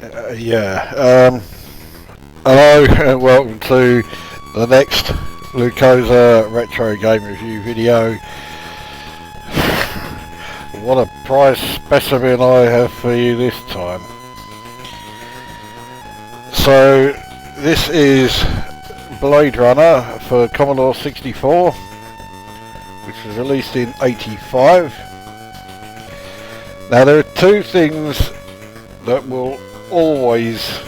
Hello and welcome to the next Lukozer retro game review video. What a prize specimen I have for you this time. So this is Blade Runner for Commodore 64, which was released in '85. Now there are two things that will always,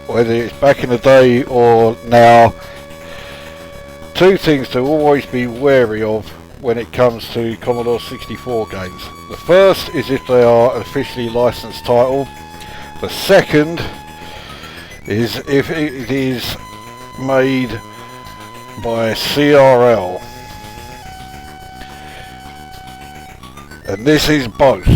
whether it's back in the day or now, two things to always be wary of when it comes to Commodore 64 games. The first is if they are officially licensed title. The second is if it is made by CRL. And this is both.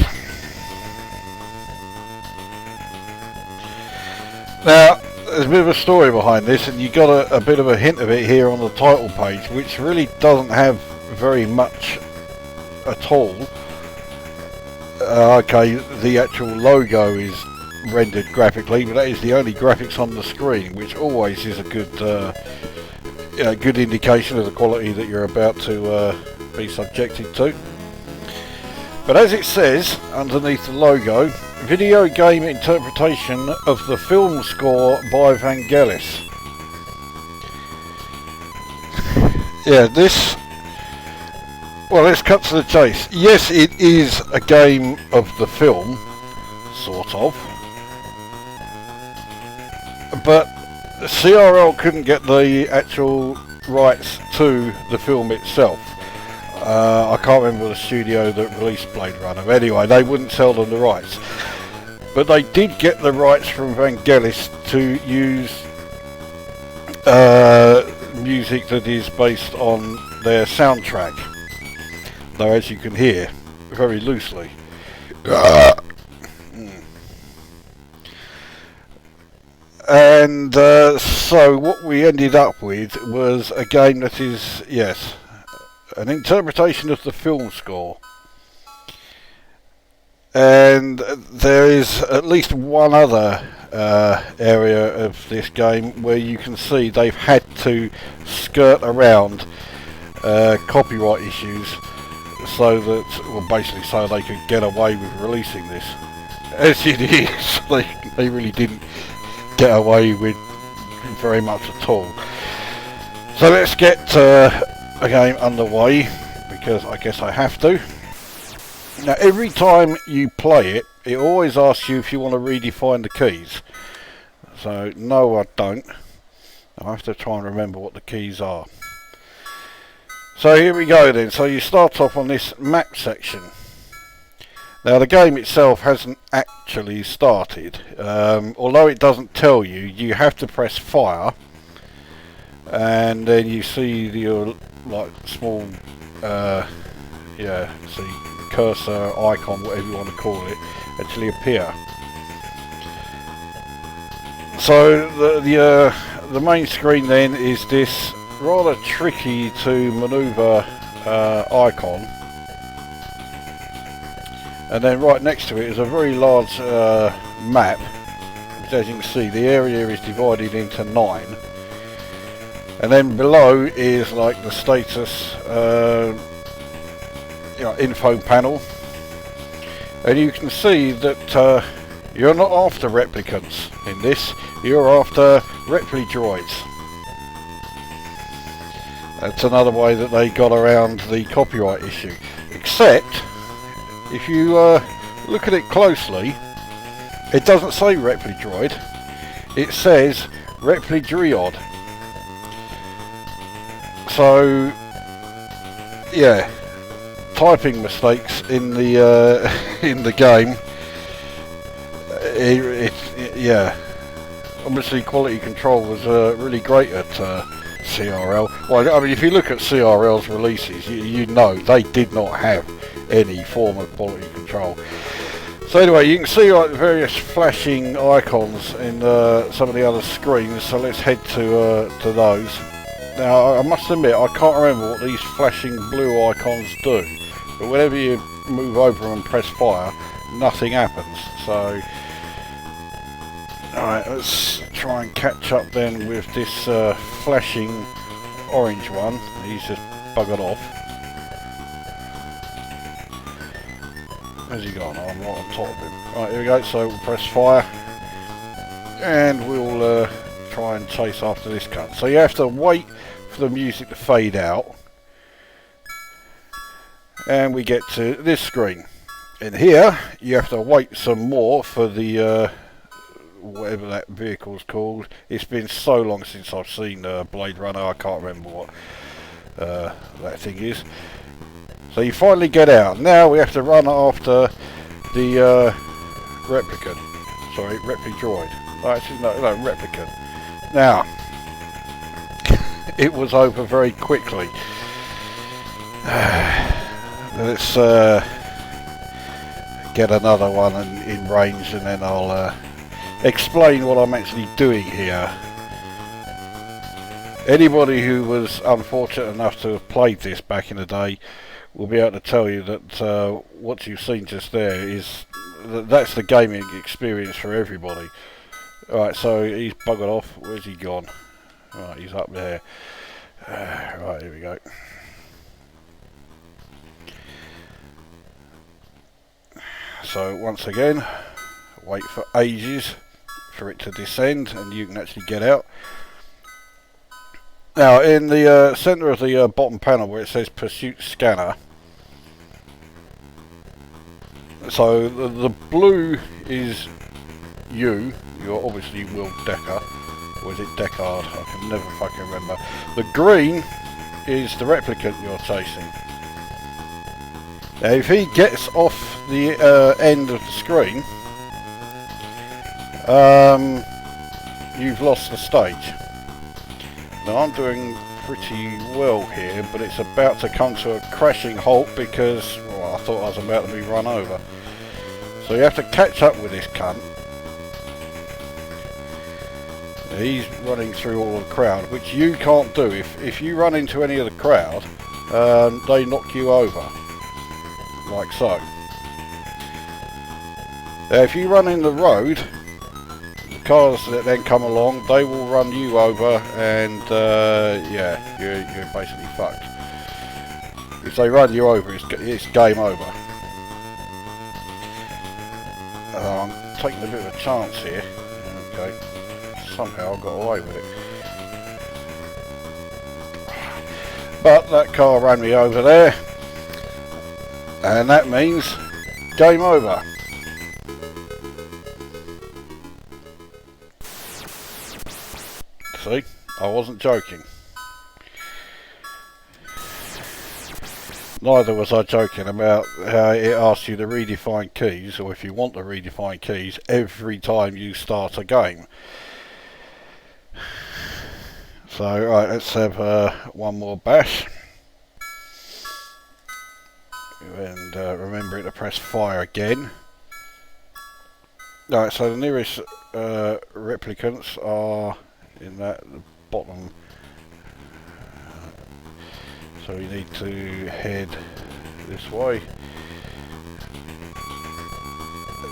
Now, there's a bit of a story behind this, and you got a bit of a hint of it here on the title page, which really doesn't have very much at all. Okay, the actual logo is rendered graphically, but that is the only graphics on the screen, which always is a good, good indication of the quality that you're about to be subjected to. But as it says underneath the logo, video game interpretation of the film score by Vangelis. Yeah, this... Well, let's cut to the chase. Yes, it is a game of the film, sort of. But CRL couldn't get the actual rights to the film itself. I can't remember the studio that released Blade Runner. Anyway, they wouldn't sell them the rights. But they did get the rights from Vangelis to use music that is based on their soundtrack. Though, as you can hear, very loosely. And so what we ended up with was a game that is, yes, an interpretation of the film score. And there is at least one other area of this game where you can see they've had to skirt around copyright issues so that, well, basically so they could get away with releasing this. As it is, they really didn't get away with very much at all. So let's get a game underway, because I guess I have to. Now, every time you play it, it always asks you if you want to redefine the keys. So, no, I don't. I have to try and remember what the keys are. So here we go then. So you start off on this map section. Now, the game itself hasn't actually started. Although it doesn't tell you, you have to press fire. And then you see your like small, see cursor, icon, whatever you want to call it, actually appear. So the main screen then is this rather tricky to maneuver icon, and then right next to it is a very large map, which, as you can see, the area is divided into 9. And then below is like the status info panel, and you can see that you're not after replicants in this, you're after repli droids. That's another way that they got around the copyright issue, except if you look at it closely, it doesn't say repli droid, it says repli driod. So, yeah, typing mistakes in the in the game. Yeah, obviously quality control was really great at CRL. Well, I mean, if you look at CRL's releases, you know they did not have any form of quality control. So anyway, you can see like various flashing icons in some of the other screens. So let's head to those. Now, I must admit, I can't remember what these flashing blue icons do, but whenever you move over them and press fire, nothing happens. So Alright, let's try and catch up then with this flashing orange one. He's just buggered off. Where's he gone? Oh, I'm right on top of him. Right, here we go. So we'll press fire. And we'll try and chase after this cunt. So you have to wait for the music to fade out. And we get to this screen. In here, you have to wait some more for the whatever that vehicle's called. It's been so long since I've seen Blade Runner, I can't remember what that thing is. So you finally get out. Now we have to run after the replicant. Sorry, Repli-Droid. Oh, actually, no, replicant. Now, it was over very quickly. Let's get another one in range, and then I'll explain what I'm actually doing here. Anybody who was unfortunate enough to have played this back in the day will be able to tell you that what you've seen just there is that's the gaming experience for everybody. Alright, so he's buggered off. Where's he gone? Right, he's up there. Right, here we go. So once again, wait for ages for it to descend and you can actually get out. Now in the centre of the bottom panel where it says Pursuit Scanner, so the blue is you're obviously Will Decker, or is it Deckard? I can never fucking remember. The green is the replicant you're chasing. Now if he gets off the end of the screen, you've lost the stage. Now I'm doing pretty well here, but it's about to come to a crashing halt because, well, I thought I was about to be run over. So you have to catch up with this cunt. He's running through all the crowd, which you can't do. If you run into any of the crowd, they knock you over, like so. Now if you run in the road, the cars that then come along, they will run you over, and yeah, you're basically fucked. If they run you over, it's game over. I'm taking a bit of a chance here. Okay. Somehow I got away with it. But that car ran me over there, and that means game over. See, I wasn't joking. Neither was I joking about how it asks you to redefine keys, or if you want to redefine keys, every time you start a game. So, right, let's have one more bash. And remembering to press fire again. Right, so the nearest replicants are in that bottom. So we need to head this way.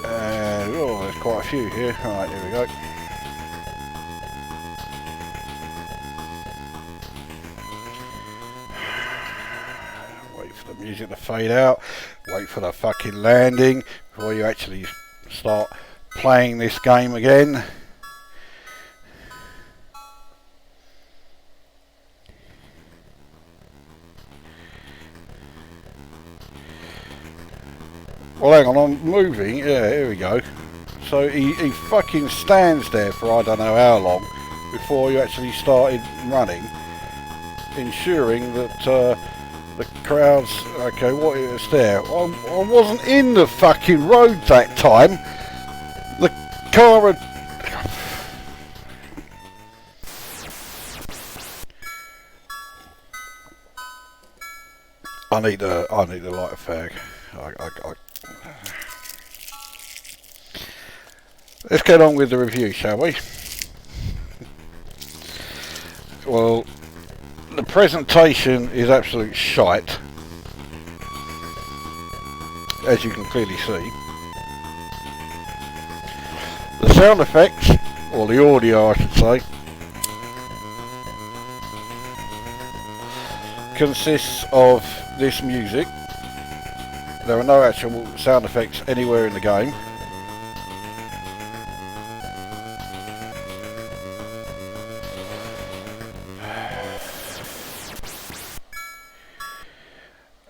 And, oh, there's quite a few here. Alright, here we go. The music to fade out, wait for the fucking landing before you actually start playing this game again. Well, hang on, I'm moving. Yeah, here we go. So he fucking stands there for I don't know how long before you actually started running, ensuring that the crowd's okay. What is there? I wasn't in the fucking road that time. The car had... I need to light a fag. Let's get on with the review, shall we? Well, the presentation is absolute shite, as you can clearly see. The sound effects or the audio I should say, consists of this music. There are no actual sound effects anywhere in the game.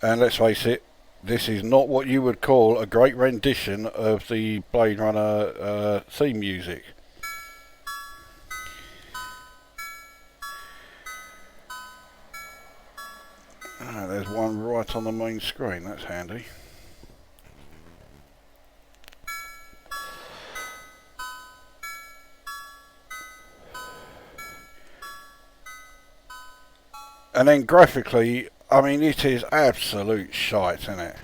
And let's face it, this is not what you would call a great rendition of the Blade Runner theme music. There's one right on the main screen, that's handy. And then graphically, I mean, it is absolute shite, isn't it?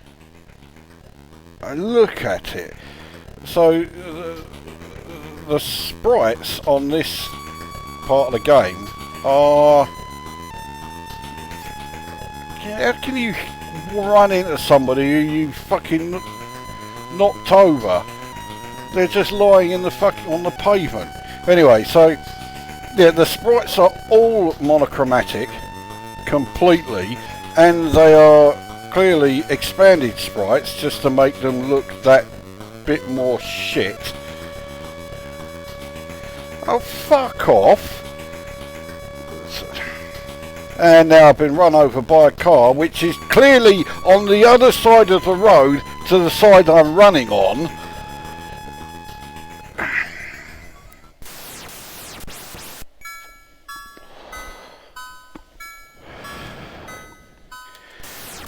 Look at it. So, the sprites on this part of the game are... How can you run into somebody who you fucking knocked over? They're just lying in the fucking on the pavement. Anyway, so yeah, the sprites are all monochromatic completely, and they are clearly expanded sprites just to make them look that bit more shit. Oh, fuck off. And now I've been run over by a car which is clearly on the other side of the road to the side I'm running on.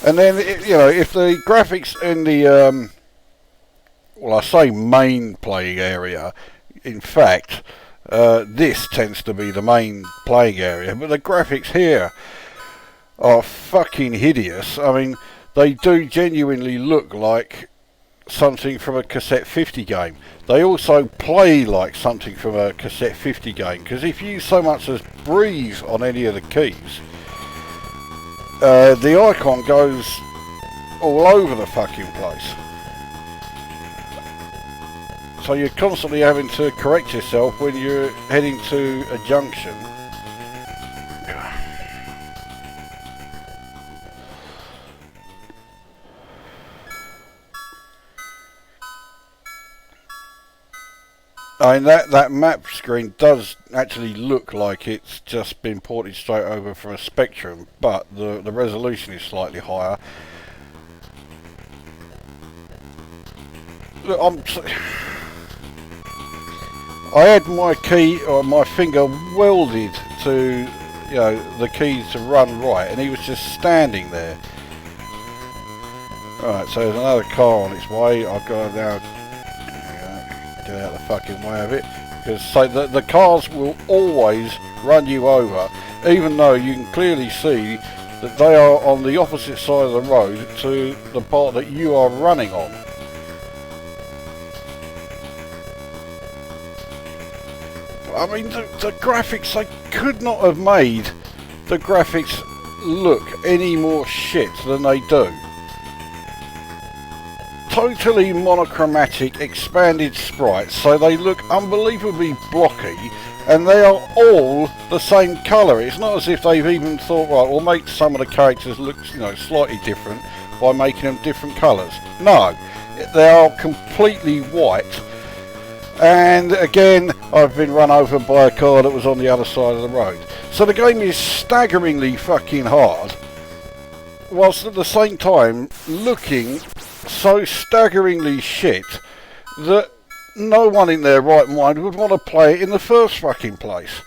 And then, you know, if the graphics in the, well, I say main playing area, in fact, this tends to be the main playing area, but the graphics here are fucking hideous. I mean, they do genuinely look like something from a cassette 50 game. They also play like something from a cassette 50 game, because if you so much as breathe on any of the keys, the icon goes all over the fucking place. So you're constantly having to correct yourself when you're heading to a junction. I mean, that map screen does actually look like it's just been ported straight over from a Spectrum, but the resolution is slightly higher. Look, I had my key, or my finger, welded to, you know, the key to run right, and he was just standing there. Right, so there's another car on its way. I've got to now get out the fucking way of it, because so the cars will always run you over, even though you can clearly see that they are on the opposite side of the road to the part that you are running on. I mean, the graphics, they could not have made the graphics look any more shit than they do. Totally monochromatic, expanded sprites, so they look unbelievably blocky, and they are all the same colour. It's not as if they've even thought, right, we'll make some of the characters look, you know, slightly different by making them different colours. No, they are completely white. And again, I've been run over by a car that was on the other side of the road. So the game is staggeringly fucking hard, whilst at the same time looking so staggeringly shit that no one in their right mind would want to play it in the first fucking place.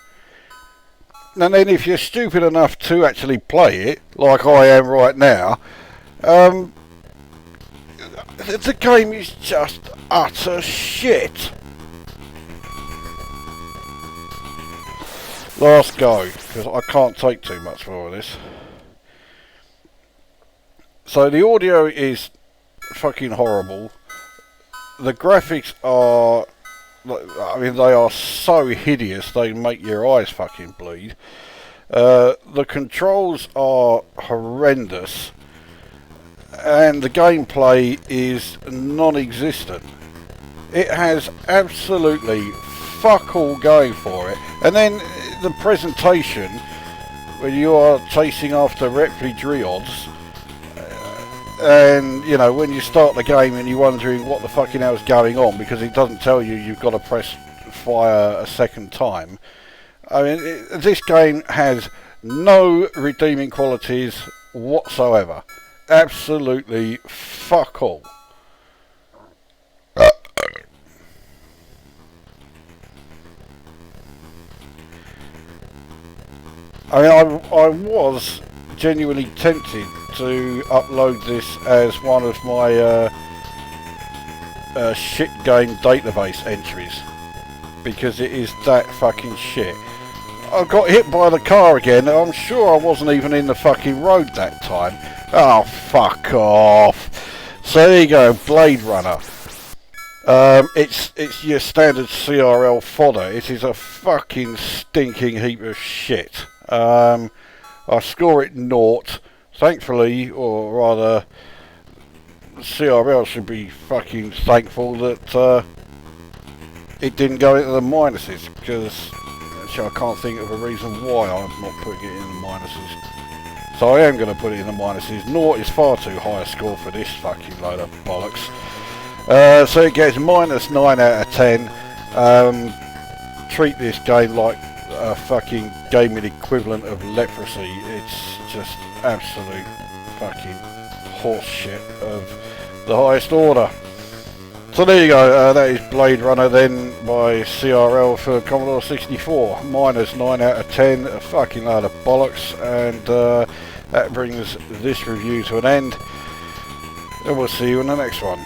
And then if you're stupid enough to actually play it, like I am right now, the game is just utter shit. Last go, because I can't take too much more of this. So the audio is fucking horrible. The graphics are, I mean, they are so hideous they make your eyes fucking bleed. The controls are horrendous, and the gameplay is non-existent. It has absolutely fuck all going for it. And then the presentation, when you are chasing after repli driods, and you know, when you start the game and you're wondering what the fucking hell's going on because it doesn't tell you you've got to press fire a second time. I mean, this game has no redeeming qualities whatsoever. Absolutely fuck all. I mean, I was genuinely tempted to upload this as one of my shit game database entries, because it is that fucking shit. I got hit by the car again. I'm sure I wasn't even in the fucking road that time. Oh, fuck off. So there you go, Blade Runner. It's your standard CRL fodder. It is a fucking stinking heap of shit. I score it 0. Thankfully, or rather, CRL should be fucking thankful that it didn't go into the minuses, because actually I can't think of a reason why I'm not putting it in the minuses. So I am going to put it in the minuses. 0 is far too high a score for this fucking load of bollocks. So it gets -9 out of 10. Treat this game like a fucking gaming equivalent of leprosy. It's just absolute fucking horse shit of the highest order. So there you go, that is Blade Runner then by CRL for Commodore 64. -9 out of 10, a fucking load of bollocks, and that brings this review to an end. And we'll see you in the next one.